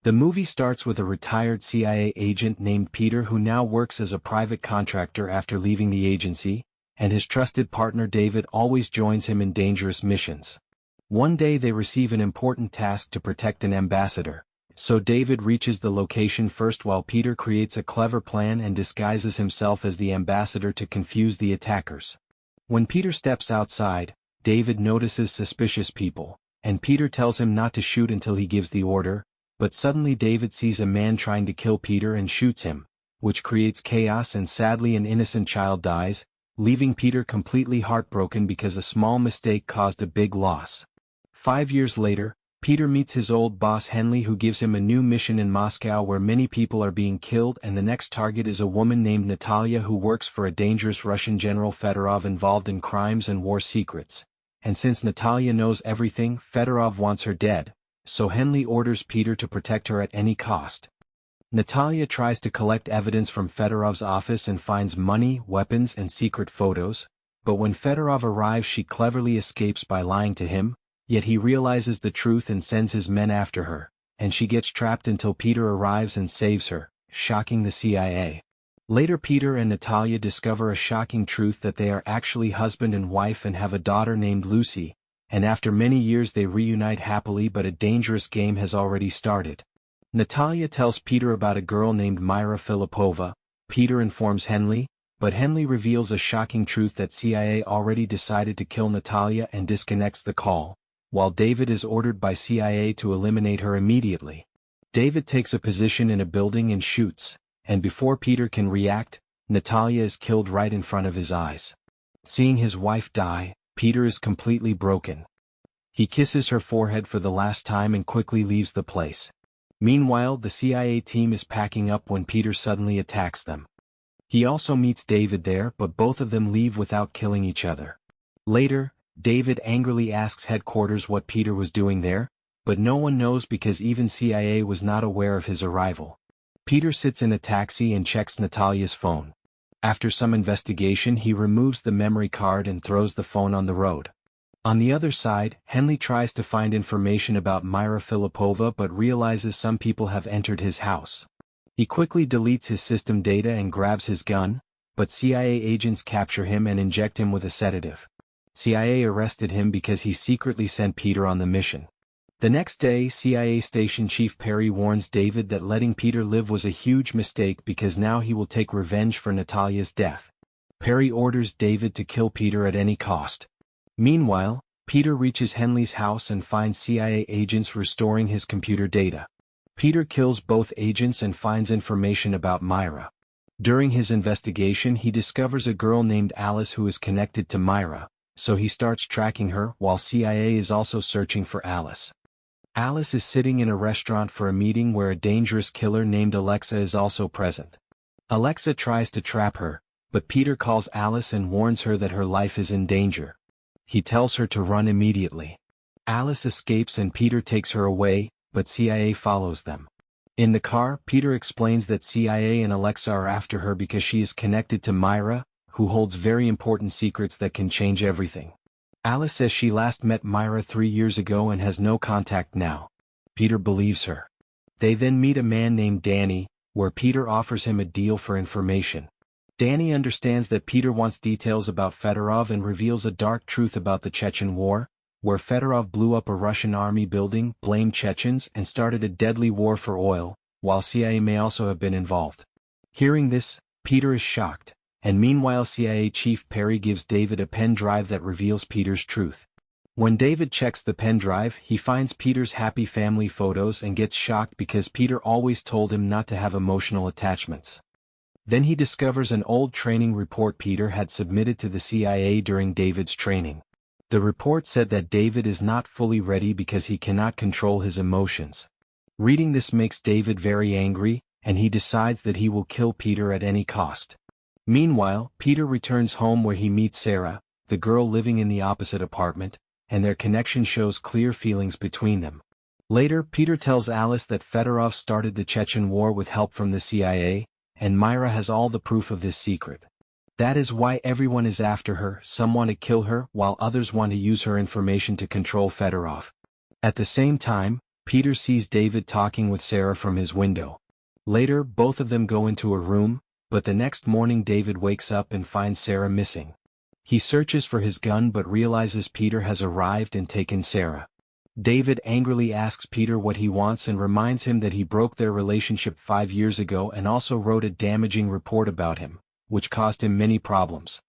The movie starts with a retired CIA agent named Peter who now works as a private contractor after leaving the agency, and his trusted partner David always joins him in dangerous missions. One day they receive an important task to protect an ambassador, so David reaches the location first while Peter creates a clever plan and disguises himself as the ambassador to confuse the attackers. When Peter steps outside, David notices suspicious people, and Peter tells him not to shoot until he gives the order, but suddenly David sees a man trying to kill Peter and shoots him, which creates chaos and sadly an innocent child dies, leaving Peter completely heartbroken because a small mistake caused a big loss. 5 years later, Peter meets his old boss Henley who gives him a new mission in Moscow where many people are being killed and the next target is a woman named Natalia who works for a dangerous Russian general Fedorov involved in crimes and war secrets. And since Natalia knows everything, Fedorov wants her dead, so Henley orders Peter to protect her at any cost. Natalia tries to collect evidence from Fedorov's office and finds money, weapons and secret photos, but when Fedorov arrives she cleverly escapes by lying to him, yet he realizes the truth and sends his men after her, and she gets trapped until Peter arrives and saves her, shocking the CIA. Later Peter and Natalia discover a shocking truth that they are actually husband and wife and have a daughter named Lucy, and after many years they reunite happily but a dangerous game has already started. Natalia tells Peter about a girl named Myra Filipova. Peter informs Henley, but Henley reveals a shocking truth that CIA already decided to kill Natalia and disconnects the call, while David is ordered by CIA to eliminate her immediately. David takes a position in a building and shoots, and before Peter can react, Natalia is killed right in front of his eyes. Seeing his wife die, Peter is completely broken. He kisses her forehead for the last time and quickly leaves the place. Meanwhile, the CIA team is packing up when Peter suddenly attacks them. He also meets David there, but both of them leave without killing each other. Later, David angrily asks headquarters what Peter was doing there, but no one knows because even CIA was not aware of his arrival. Peter sits in a taxi and checks Natalia's phone. After some investigation he removes the memory card and throws the phone on the road. On the other side, Henley tries to find information about Myra Filipova but realizes some people have entered his house. He quickly deletes his system data and grabs his gun, but CIA agents capture him and inject him with a sedative. CIA arrested him because he secretly sent Peter on the mission. The next day, CIA Station Chief Perry warns David that letting Peter live was a huge mistake because now he will take revenge for Natalia's death. Perry orders David to kill Peter at any cost. Meanwhile, Peter reaches Henley's house and finds CIA agents restoring his computer data. Peter kills both agents and finds information about Myra. During his investigation he discovers a girl named Alice who is connected to Myra, so he starts tracking her while CIA is also searching for Alice. Alice is sitting in a restaurant for a meeting where a dangerous killer named Alexa is also present. Alexa tries to trap her, but Peter calls Alice and warns her that her life is in danger. He tells her to run immediately. Alice escapes and Peter takes her away, but CIA follows them. In the car, Peter explains that CIA and Alexa are after her because she is connected to Myra, who holds very important secrets that can change everything. Alice says she last met Myra 3 years ago and has no contact now. Peter believes her. They then meet a man named Danny, where Peter offers him a deal for information. Danny understands that Peter wants details about Fedorov and reveals a dark truth about the Chechen War, where Fedorov blew up a Russian army building, blamed Chechens and started a deadly war for oil, while CIA may also have been involved. Hearing this, Peter is shocked. And meanwhile CIA Chief Perry gives David a pen drive that reveals Peter's truth. When David checks the pen drive, he finds Peter's happy family photos and gets shocked because Peter always told him not to have emotional attachments. Then he discovers an old training report Peter had submitted to the CIA during David's training. The report said that David is not fully ready because he cannot control his emotions. Reading this makes David very angry, and he decides that he will kill Peter at any cost. Meanwhile, Peter returns home where he meets Sarah, the girl living in the opposite apartment, and their connection shows clear feelings between them. Later, Peter tells Alice that Fedorov started the Chechen War with help from the CIA, and Myra has all the proof of this secret. That is why everyone is after her. Some want to kill her, while others want to use her information to control Fedorov. At the same time, Peter sees David talking with Sarah from his window. Later, both of them go into a room, but the next morning David wakes up and finds Sarah missing. He searches for his gun but realizes Peter has arrived and taken Sarah. David angrily asks Peter what he wants and reminds him that he broke their relationship 5 years ago and also wrote a damaging report about him, which caused him many problems.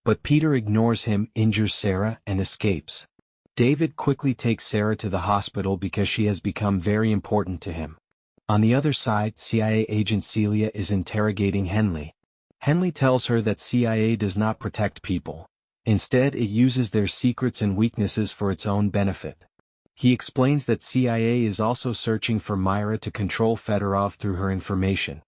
But Peter ignores him, injures Sarah, and escapes. David quickly takes Sarah to the hospital because she has become very important to him. On the other side, CIA agent Celia is interrogating Henley. Henley tells her that CIA does not protect people. Instead, it uses their secrets and weaknesses for its own benefit. He explains that CIA is also searching for Myra to control Fedorov through her information.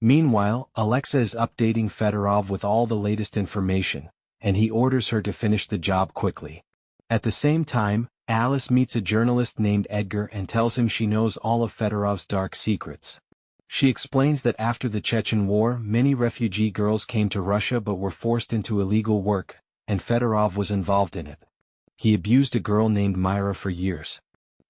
Meanwhile, Alexa is updating Fedorov with all the latest information, and he orders her to finish the job quickly. At the same time, Alice meets a journalist named Edgar and tells him she knows all of Fedorov's dark secrets. She explains that after the Chechen War, many refugee girls came to Russia but were forced into illegal work, and Fedorov was involved in it. He abused a girl named Myra for years.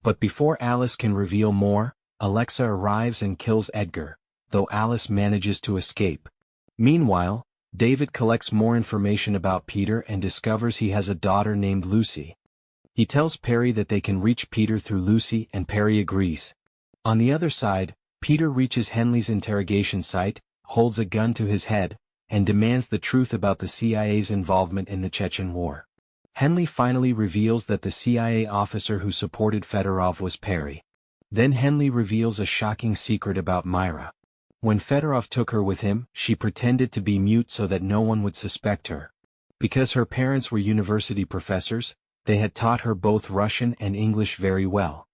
But before Alice can reveal more, Alexa arrives and kills Edgar, though Alice manages to escape. Meanwhile, David collects more information about Peter and discovers he has a daughter named Lucy. He tells Perry that they can reach Peter through Lucy and Perry agrees. On the other side, Peter reaches Henley's interrogation site, holds a gun to his head, and demands the truth about the CIA's involvement in the Chechen War. Henley finally reveals that the CIA officer who supported Fedorov was Perry. Then Henley reveals a shocking secret about Myra. When Fedorov took her with him, she pretended to be mute so that no one would suspect her. Because her parents were university professors, they had taught her both Russian and English very well.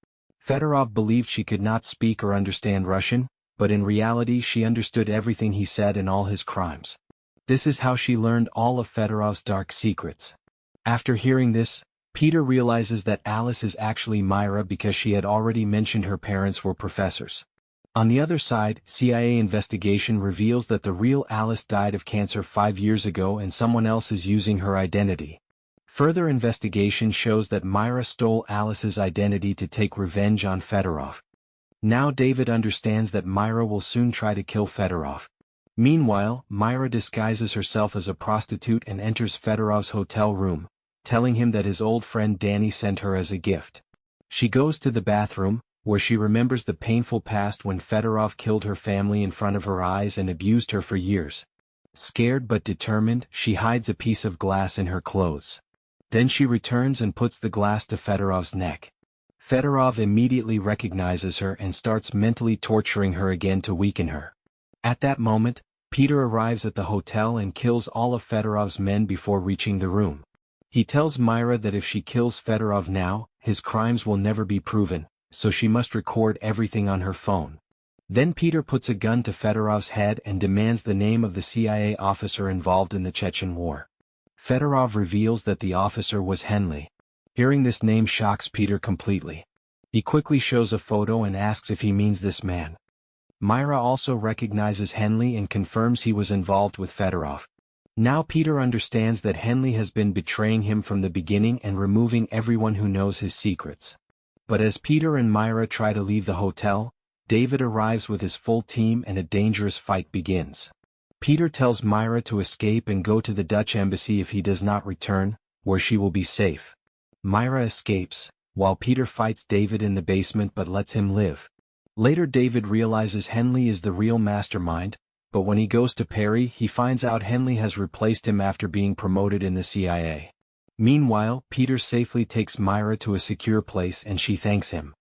Fedorov believed she could not speak or understand Russian, but in reality she understood everything he said and all his crimes. This is how she learned all of Fedorov's dark secrets. After hearing this, Peter realizes that Alice is actually Myra because she had already mentioned her parents were professors. On the other side, CIA investigation reveals that the real Alice died of cancer 5 years ago and someone else is using her identity. Further investigation shows that Myra stole Alice's identity to take revenge on Fedorov. Now David understands that Myra will soon try to kill Fedorov. Meanwhile, Myra disguises herself as a prostitute and enters Fedorov's hotel room, telling him that his old friend Danny sent her as a gift. She goes to the bathroom, where she remembers the painful past when Fedorov killed her family in front of her eyes and abused her for years. Scared but determined, she hides a piece of glass in her clothes. Then she returns and puts the glass to Fedorov's neck. Fedorov immediately recognizes her and starts mentally torturing her again to weaken her. At that moment, Peter arrives at the hotel and kills all of Fedorov's men before reaching the room. He tells Myra that if she kills Fedorov now, his crimes will never be proven, so she must record everything on her phone. Then Peter puts a gun to Fedorov's head and demands the name of the CIA officer involved in the Chechen War. Fedorov reveals that the officer was Henley. Hearing this name shocks Peter completely. He quickly shows a photo and asks if he means this man. Myra also recognizes Henley and confirms he was involved with Fedorov. Now Peter understands that Henley has been betraying him from the beginning and removing everyone who knows his secrets. But as Peter and Myra try to leave the hotel, David arrives with his full team and a dangerous fight begins. Peter tells Myra to escape and go to the Dutch embassy if he does not return, where she will be safe. Myra escapes, while Peter fights David in the basement but lets him live. Later David realizes Henley is the real mastermind, but when he goes to Perry he finds out Henley has replaced him after being promoted in the CIA. Meanwhile, Peter safely takes Myra to a secure place and she thanks him.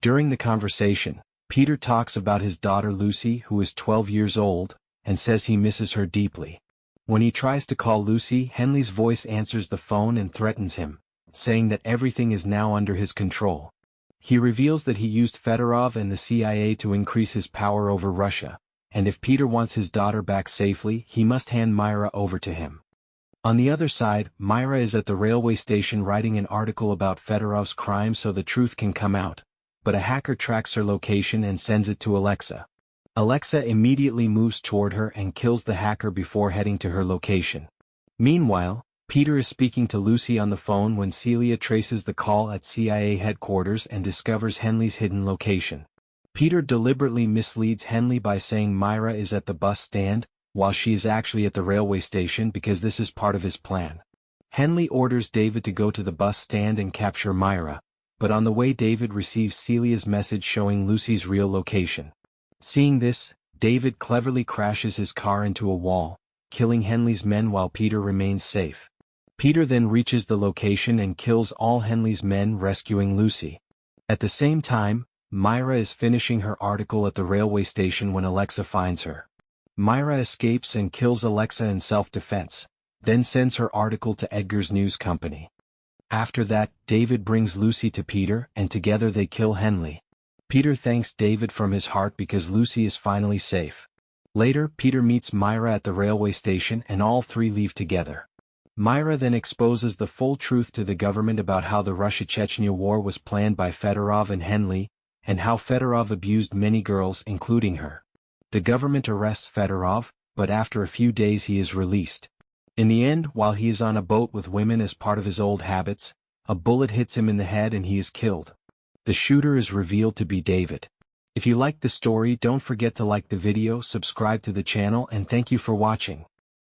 During the conversation, Peter talks about his daughter Lucy, who is 12 years old, and says he misses her deeply. When he tries to call Lucy, Henley's voice answers the phone and threatens him, saying that everything is now under his control. He reveals that he used Fedorov and the CIA to increase his power over Russia, and if Peter wants his daughter back safely, he must hand Myra over to him. On the other side, Myra is at the railway station writing an article about Fedorov's crime so the truth can come out, but a hacker tracks her location and sends it to Alexa. Alexa immediately moves toward her and kills the hacker before heading to her location. Meanwhile, Peter is speaking to Lucy on the phone when Celia traces the call at CIA headquarters and discovers Henley's hidden location. Peter deliberately misleads Henley by saying Myra is at the bus stand, while she is actually at the railway station because this is part of his plan. Henley orders David to go to the bus stand and capture Myra, but on the way David receives Celia's message showing Lucy's real location. Seeing this, David cleverly crashes his car into a wall, killing Henley's men while Peter remains safe. Peter then reaches the location and kills all Henley's men, rescuing Lucy. At the same time, Myra is finishing her article at the railway station when Alexa finds her. Myra escapes and kills Alexa in self-defense, then sends her article to Edgar's news company. After that, David brings Lucy to Peter and together they kill Henley. Peter thanks David from his heart because Lucy is finally safe. Later, Peter meets Myra at the railway station and all three leave together. Myra then exposes the full truth to the government about how the Russia-Chechnya war was planned by Fedorov and Henley, and how Fedorov abused many girls including her. The government arrests Fedorov, but after a few days he is released. In the end, while he is on a boat with women as part of his old habits, a bullet hits him in the head and he is killed. The shooter is revealed to be David. If you liked the story, don't forget to like the video, subscribe to the channel, and thank you for watching.